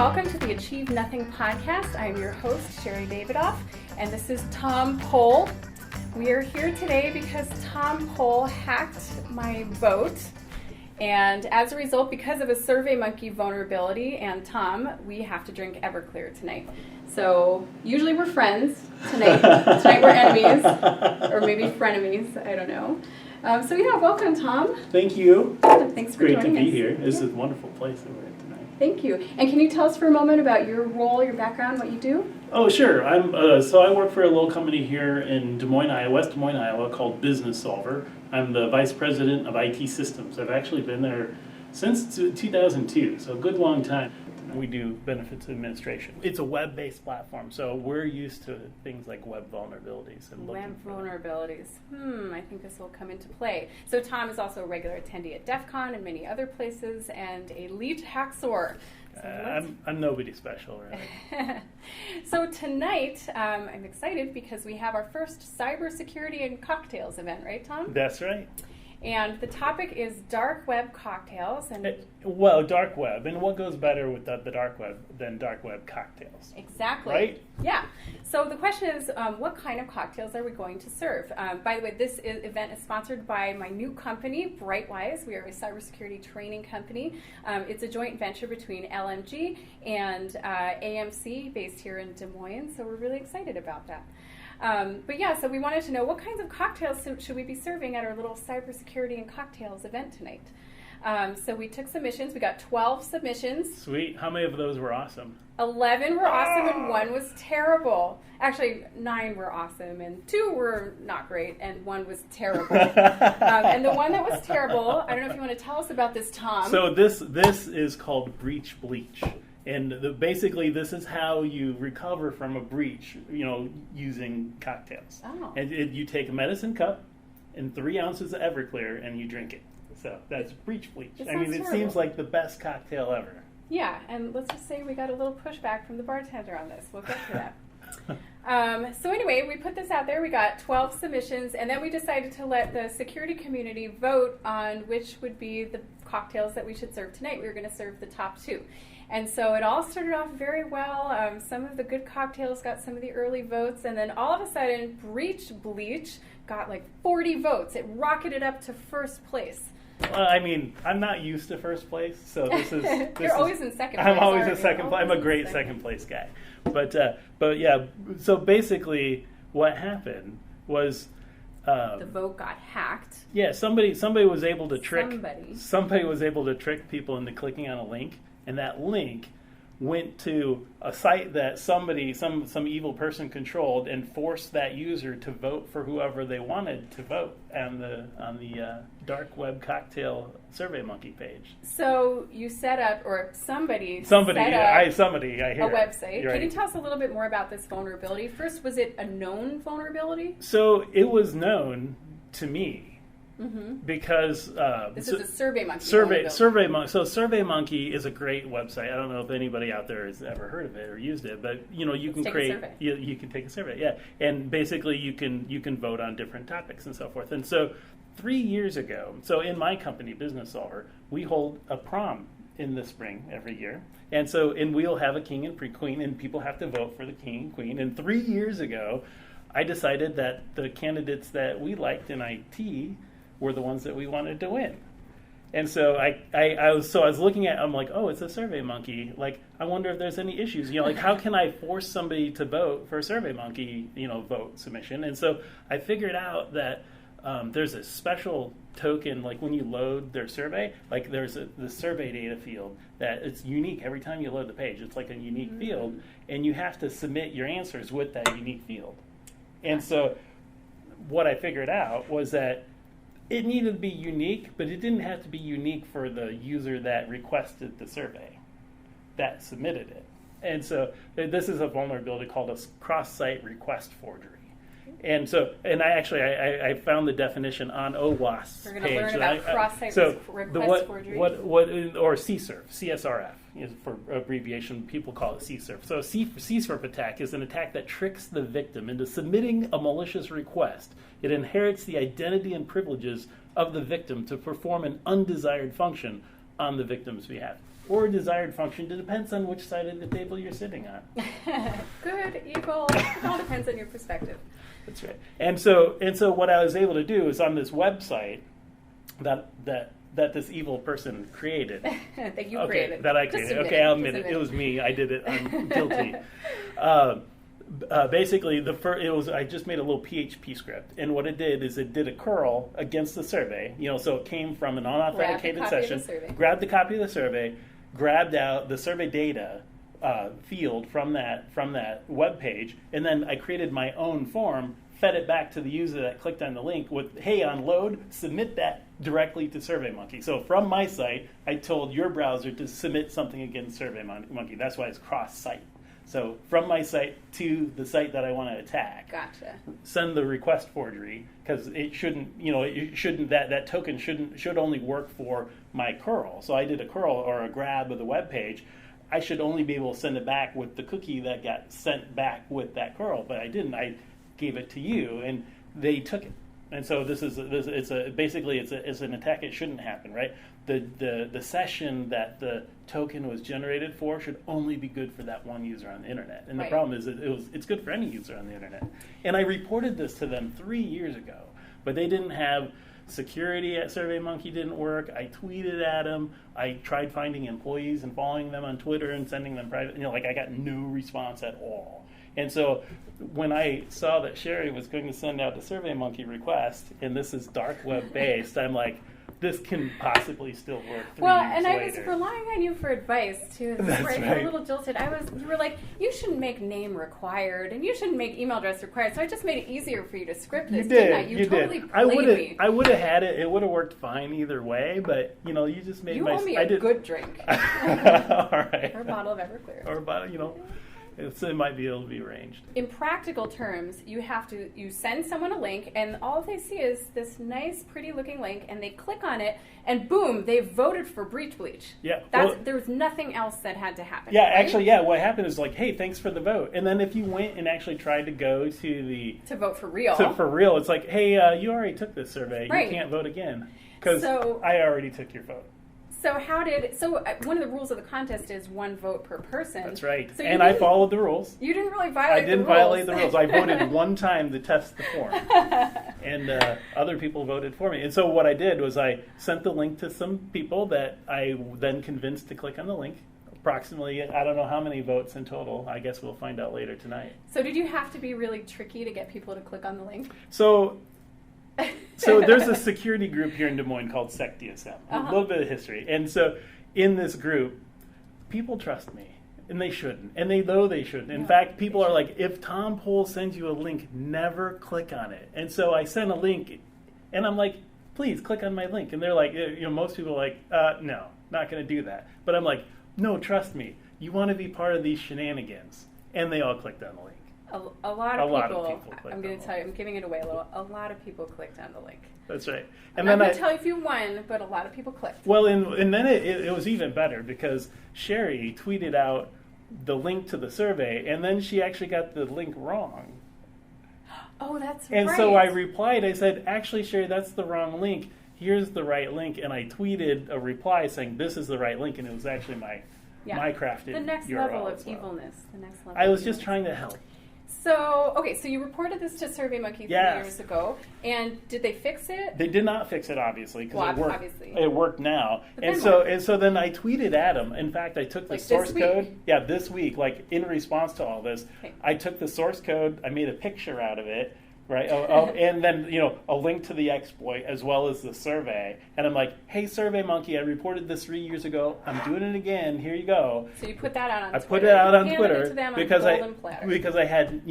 welcome to the Achieve Nothing podcast. I am your host, Sherri Davidoff, and this is Tom Pohl. We are here today because Tom Pohl hacked my vote, and as a result, because of a SurveyMonkey vulnerability and Tom, we have to drink Everclear tonight. So usually we're friends. Tonight we're enemies, or maybe frenemies. I don't know. So welcome, Tom. Thank you. Thanks for joining us. Great to be here. This is a wonderful place that we're at tonight. Thank you. And can you tell us for a moment about your role, your background, what you do? Oh, sure. I work for a little company here in Des Moines, Iowa, West Des Moines, Iowa, called Business Solver. I'm the vice president of IT systems. I've actually been there since 2002, so a good long time. We do benefits administration. It's a web-based platform, so we're used to things like web vulnerabilities and web vulnerabilities. I think this will come into play. So Tom is also a regular attendee at DEF CON and many other places, and a lead hacksaw. I'm nobody special, really. So tonight, I'm excited because we have our first Cybersecurity and Cocktails event, right, Tom? That's right. And the topic is dark web cocktails. Dark web. And what goes better with the dark web than dark web cocktails? Exactly. Right? Yeah. So the question is, what kind of cocktails are we going to serve? By the way, this event is sponsored by my new company, Brightwise. We are a cybersecurity training company. It's a joint venture between LMG and AMC, based here in Des Moines. So we're really excited about that. So we wanted to know what kinds of cocktails should we be serving at our little Cybersecurity and Cocktails event tonight. So we took submissions. We got 12 submissions. Sweet. How many of those were awesome? 11 were awesome and 1 was terrible. Actually, 9 were awesome and 2 were not great and 1 was terrible. And the one that was terrible, I don't know if you want to tell us about this, Tom. So this is called breach bleach. And basically, this is how you recover from a breach, using cocktails. Oh. And you take a medicine cup and 3 ounces of Everclear, and you drink it. So that's breach bleach. It seems like the best cocktail ever. Yeah, and let's just say we got a little pushback from the bartender on this. We'll get to that. So anyway, we put this out there. We got 12 submissions, and then we decided to let the security community vote on which would be the cocktails that we should serve tonight. We were going to serve the top 2. And so it all started off very well. Some of the good cocktails got some of the early votes, and then all of a sudden, Breach Bleach got like 40 votes. It rocketed up to first place. I'm not used to first place, so this is... You're always in second place. I'm always in second place. I'm a great second place guy. But yeah, so basically what happened was... the vote got hacked. Yeah, somebody was able to trick... Somebody was able to trick people into clicking on a link, and that link went to a site that some evil person controlled and forced that user to vote for whoever they wanted to vote on the dark web cocktail SurveyMonkey page. So you set up, or somebody I hear a website. Right. Can you tell us a little bit more about this vulnerability? First, was it a known vulnerability? So it was known to me. Mm-hmm. Because this is a SurveyMonkey. SurveyMonkey. So SurveyMonkey is a great website. I don't know if anybody out there has ever heard of it or used it, but you can create. You can take a survey, yeah, and basically you can vote on different topics and so forth. And so 3 years ago, so in my company, Business Solver, we hold a prom in the spring every year, and we'll have a king and queen, and people have to vote for the king and queen. And 3 years ago, I decided that the candidates that we liked in IT were the ones that we wanted to win. And so I was looking at, I'm like, oh, it's a SurveyMonkey. Like, I wonder if there's any issues. How can I force somebody to vote for a SurveyMonkey, vote submission? And so I figured out that there's a special token, like when you load their survey, like there's the survey data field that it's unique every time you load the page. It's like a unique field, and you have to submit your answers with that unique field. And so what I figured out was that it needed to be unique, but it didn't have to be unique for the user that requested the survey, that submitted it. And so this is a vulnerability called a cross-site request forgery. And I found the definition on OWASP's page. We're going to learn about cross-site request forgery. Or CSRF is for abbreviation. People call it CSRF. So a CSRF attack is an attack that tricks the victim into submitting a malicious request. It inherits the identity and privileges of the victim to perform an undesired function on the victim's behalf. or a desired function. It depends on which side of the table you're sitting on. Good, evil, it all depends on your perspective. That's right. And so what I was able to do is on this website that this evil person created. That you created. That I created. Okay, I'll admit it. It was me. I did it. I'm guilty. Basically, I just made a little PHP script, and what it did is it did a curl against the survey. So it came from an unauthenticated session. Grabbed the copy of the survey, grabbed out the survey data field from that web page, and then I created my own form, fed it back to the user that clicked on the link with, hey, on load, submit that directly to SurveyMonkey. So from my site, I told your browser to submit something against SurveyMonkey. That's why it's cross-site. So from my site to the site that I want to attack. Gotcha. Send the request forgery, because it shouldn't, that token should only work for my curl. So I did a curl or a grab of the web page. I should only be able to send it back with the cookie that got sent back with that curl, but I didn't. I gave it to you, and they took it. And so it's an attack. It shouldn't happen, right? The session that the token was generated for should only be good for that one user on the internet. And the problem is it's good for any user on the internet. And I reported this to them 3 years ago, but they didn't have security at SurveyMonkey. Didn't work. I tweeted at them. I tried finding employees and following them on Twitter and sending them private. I got no response at all. And so when I saw that Sherri was going to send out the SurveyMonkey request, and this is dark web based, I'm like, this can possibly still work 3 years and I later. was relying on you for advice too. That's right. right. A little jilted. You were like, you shouldn't make name required, and you shouldn't make email address required. So I just made it easier for you to script this. You did. Didn't I? You totally did. played me. I would have had it. It would have worked fine either way. But you just made owe me a good drink. All right. Or a bottle of Everclear. Or a bottle. It might be able to be arranged. In practical terms, you send someone a link, and all they see is this nice, pretty looking link, and they click on it, and boom, they've voted for breach. Yeah. There was nothing else that had to happen. Yeah, right? actually, yeah. What happened is like, hey, thanks for the vote. And then if you went and actually tried to go to vote for real. It's like, hey, you already took this survey. Right. You can't vote again because I already took your vote. So one of the rules of the contest is one vote per person. That's right. So and I followed the rules. You didn't really violate the rules. I didn't violate the rules. I voted one time to test the form. And other people voted for me. And so what I did was I sent the link to some people that I then convinced to click on the link. Approximately, I don't know how many votes in total. I guess we'll find out later tonight. So did you have to be really tricky to get people to click on the link? So there's a security group here in Des Moines called SecDSM. A little bit of history. And so in this group, people trust me. And they shouldn't. And they know they shouldn't. In fact, people are like, if Tom Pohl sends you a link, never click on it. And so I sent a link, and I'm like, please click on my link. And they're like, most people are like, no, not going to do that. But I'm like, no, trust me. You want to be part of these shenanigans. And they all clicked on the link. A lot of people clicked. I'm going to tell you, I'm giving it away a little. A lot of people clicked on the link. That's right. And I'm not going to tell you if you won, but a lot of people clicked. Well, and then it was even better because Sherri tweeted out the link to the survey, and then she actually got the link wrong. Oh, that's right. And so I replied. I said, actually, Sherri, that's the wrong link. Here's the right link. And I tweeted a reply saying, this is the right link, and it was actually my crafted the next URL level of as well. evilness. The next level. I was just trying to help. So you reported this to SurveyMonkey 3 years ago, and did they fix it? They did not fix it, obviously, because it worked. Obviously. It worked now, and so then I tweeted at him. In fact, I took the source code. Yeah, this week, in response to all this, I took the source code. I made a picture out of it. Right, and then a link to the exploit as well as the survey, and I'm like, "Hey, SurveyMonkey, I reported this 3 years ago. I'm doing it again. Here you go." So you put that out on Twitter. I put it out on Twitter because I had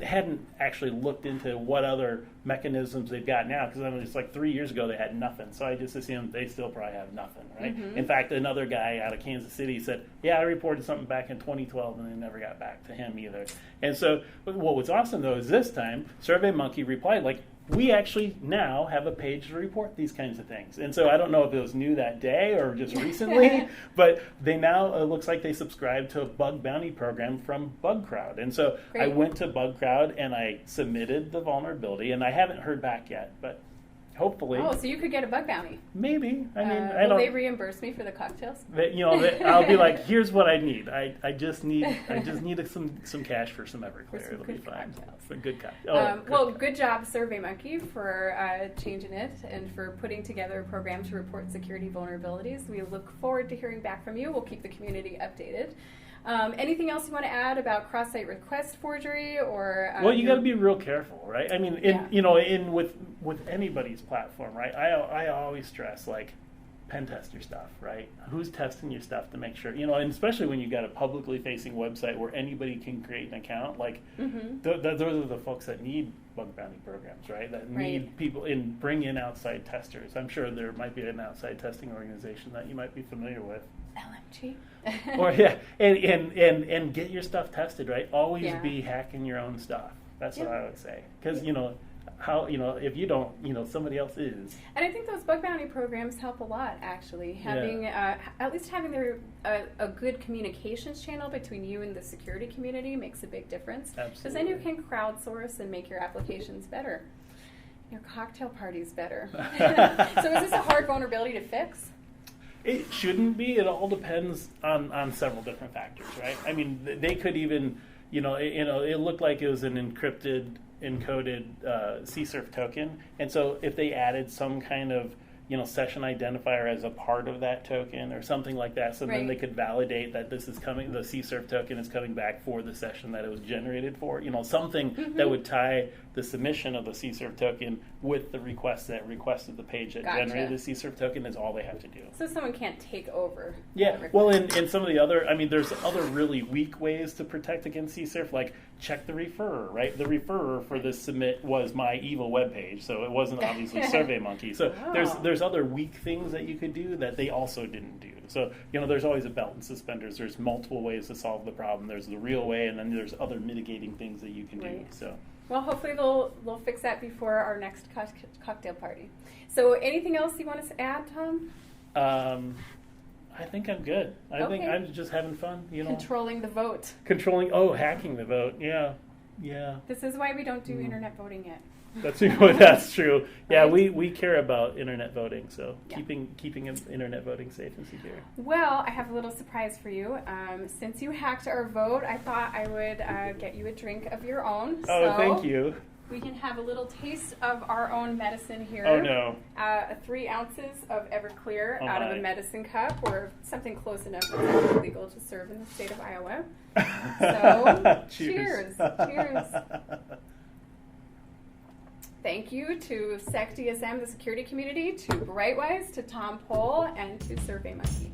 hadn't actually looked into what other mechanisms they've got now, because it's like 3 years ago they had nothing, so I just assumed they still probably have nothing, right? Mm-hmm. In fact, another guy out of Kansas City said, "Yeah, I reported something back in 2012, and they never got back to him either." And so, what was awesome though is this time SurveyMonkey replied like, "We actually now have a page to report these kinds of things." And so I don't know if it was new that day or just recently, but they now it looks like they subscribed to a bug bounty program from BugCrowd. And so I went to BugCrowd and I submitted the vulnerability, and I haven't heard back yet, but hopefully. Oh, so you could get a bug bounty. Maybe. I mean, I will don't. they reimburse me for the cocktails? I'll be like, here's what I need. I just need some cash for some Everclear. It'll be fine. For good cocktails. Good job, SurveyMonkey, for changing it and for putting together a program to report security vulnerabilities. We look forward to hearing back from you. We'll keep the community updated. Anything else you want to add about cross-site request forgery or? Well, you got to be real careful, right? I mean, with anybody's platform, right? I always stress like pen test your stuff, right? Who's testing your stuff to make sure, and especially when you've got a publicly facing website where anybody can create an account, like those are the folks that need bug bounty programs, right? That need people bring in outside testers. I'm sure there might be an outside testing organization that you might be familiar with. LMG. and get your stuff tested, right? Always be hacking your own stuff. That's what I would say. Because, if you don't, somebody else is. And I think those bug bounty programs help a lot, actually. Having, at least having a good communications channel between you and the security community makes a big difference. Absolutely. Because then you can crowdsource and make your applications better. Your cocktail parties better. So is this a hard vulnerability to fix? It shouldn't be. It all depends on several different factors, right? I mean, they could even, it looked like it was an encoded CSRF token, and so if they added some kind of session identifier as a part of that token or something like that, so then they could validate that this is coming, the CSRF token is coming back for the session that it was generated for, something that would tie the submission of the CSRF token with the request that requested the page that generated the CSRF token is all they have to do. So someone can't take over. Yeah, well, in some of the other, there's other really weak ways to protect against CSRF, like check the referrer, right? The referrer for this submit was my evil web page, so it wasn't obviously SurveyMonkey. So there's other weak things that you could do that they also didn't do. So, there's always a belt and suspenders. There's multiple ways to solve the problem. There's the real way, and then there's other mitigating things that you can do. So. Well, hopefully they'll fix that before our next cocktail party. So anything else you want to add, Tom? I think I'm good. I think I'm just having fun. Controlling the vote. Hacking the vote. Yeah. This is why we don't do internet voting yet. That's true. Yeah, we care about internet voting, so keeping internet voting safe and secure. Well, I have a little surprise for you. Since you hacked our vote, I thought I would get you a drink of your own. Oh, thank you. We can have a little taste of our own medicine here. Oh, no. 3 ounces of Everclear out of a medicine cup, or something close enough that's actually legal to serve in the state of Iowa. So, cheers. Thank you to SecDSM, the security community, to Brightwise, to Tom Pohl, and to SurveyMonkey.